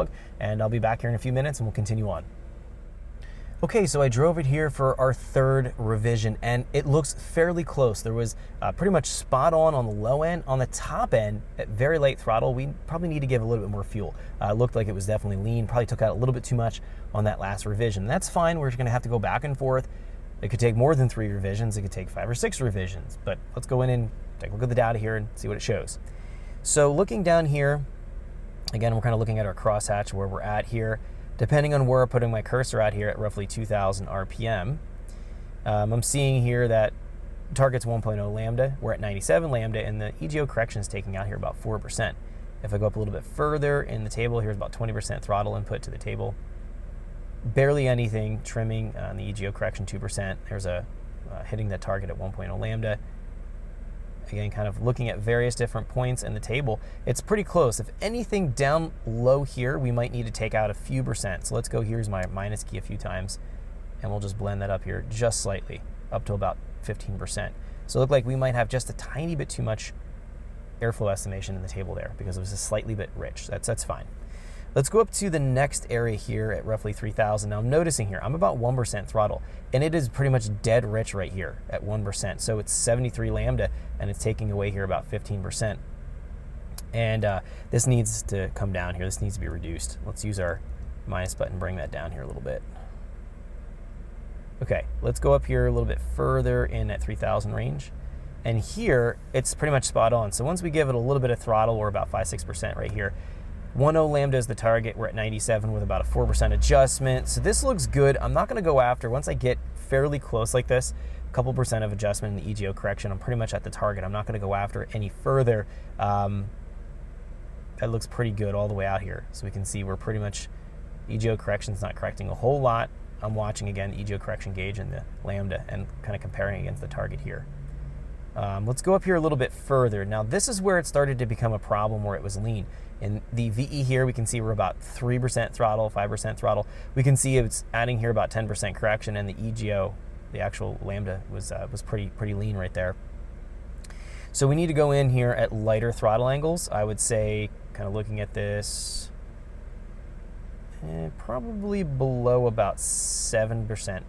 log, and I'll be back here in a few minutes and we'll continue on. Okay, so I drove it here for our third revision, and it looks fairly close. There was pretty much spot on the low end. On the top end, at very late throttle, we probably need to give a little bit more fuel. It looked like it was definitely lean, probably took out a little bit too much on that last revision. That's fine, we're just gonna have to go back and forth. It could take more than 3 revisions, it could take 5 or 6 revisions, but let's go in and take a look at the data here and see what it shows. So looking down here, again, we're kind of looking at our crosshatch where we're at here. Depending on where I'm putting my cursor at here at roughly 2,000 RPM, I'm seeing here that target's 1.0 lambda, we're at 97 lambda, and the EGO correction is taking out here about 4%. If I go up a little bit further in the table, here's about 20% throttle input to the table. Barely anything, trimming on the EGO correction 2%. There's a hitting that target at 1.0 lambda. Again, kind of looking at various different points in the table, it's pretty close. If anything down low here, we might need to take out a few percent. So let's go, here's my minus key a few times, and we'll just blend that up here just slightly, up to about 15%. So it looked like we might have just a tiny bit too much airflow estimation in the table there because it was a slightly bit rich. That's fine. Let's go up to the next area here at roughly 3,000. Now I'm noticing here, I'm about 1% throttle, and it is pretty much dead rich right here at 1%. So it's 73 lambda, and it's taking away here about 15%. And this needs to come down here. This needs to be reduced. Let's use our minus button, bring that down here a little bit. Okay, let's go up here a little bit further in at 3,000 range. And here, it's pretty much spot on. So once we give it a little bit of throttle, we're about 5-6% right here. 1.0 lambda is the target. We're at 97 with about a 4% adjustment. So this looks good. I'm not gonna go after, once I get fairly close like this, a couple percent of adjustment in the EGO correction, I'm pretty much at the target. I'm not gonna go after any further. That looks pretty good all the way out here. So we can see we're pretty much, EGO correction's not correcting a whole lot. I'm watching again, the EGO correction gauge and the lambda and kind of comparing against the target here. Let's go up here a little bit further. Now this is where it started to become a problem where it was lean. In the VE here, we can see we're about 3% throttle, 5% throttle. We can see it's adding here about 10% correction, and the EGO, the actual lambda, was pretty lean right there. So we need to go in here at lighter throttle angles. I would say, kind of looking at this, probably below about 7%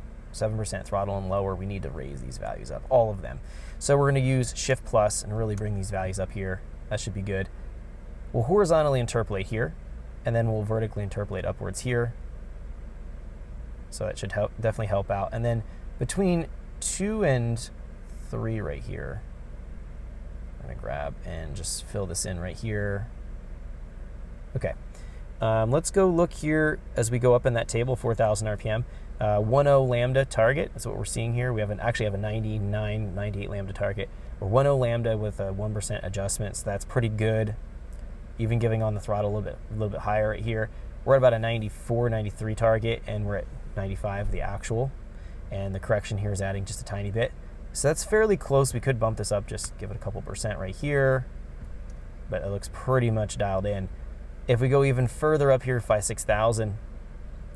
throttle and lower. We need to raise these values up, all of them. So we're going to use Shift Plus and really bring these values up here. That should be good. We'll horizontally interpolate here, and then we'll vertically interpolate upwards here. So that should definitely help out. And then between 2 and 3 right here, I'm going to grab and just fill this in right here. Okay. Let's go look here as we go up in that table, 4,000 RPM. 1.0 lambda target, that's what we're seeing here. We actually have a 98 lambda target. We're 1.0 lambda with a 1% adjustment, so that's pretty good. Even giving on the throttle a little bit higher right here. We're at about a 94, 93 target, and we're at 95, the actual. And the correction here is adding just a tiny bit. So that's fairly close. We could bump this up, just give it a couple percent right here, but it looks pretty much dialed in. If we go even further up here, 5,000-6,000,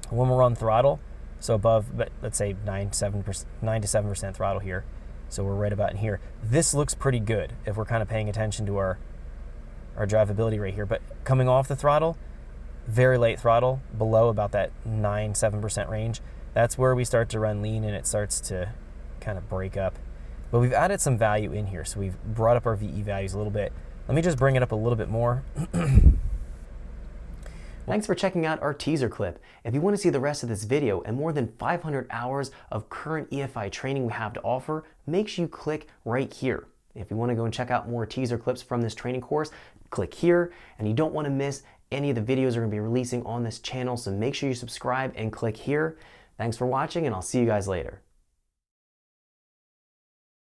when we're on throttle, so above, but let's say 9 to 7% throttle here, so we're right about in here. This looks pretty good if we're kind of paying attention to our drivability right here. But coming off the throttle, very late throttle, below about that 9-7% range, that's where we start to run lean and it starts to kind of break up. But we've added some value in here, so we've brought up our VE values a little bit. Let me just bring it up a little bit more. Thanks for checking out our teaser clip. If you want to see the rest of this video and more than 500 hours of current EFI training we have to offer, make sure you click right here. If you want to go and check out more teaser clips from this training course, click here, and you don't want to miss any of the videos we're going to be releasing on this channel, so make sure you subscribe and click here. Thanks for watching, and I'll see you guys later.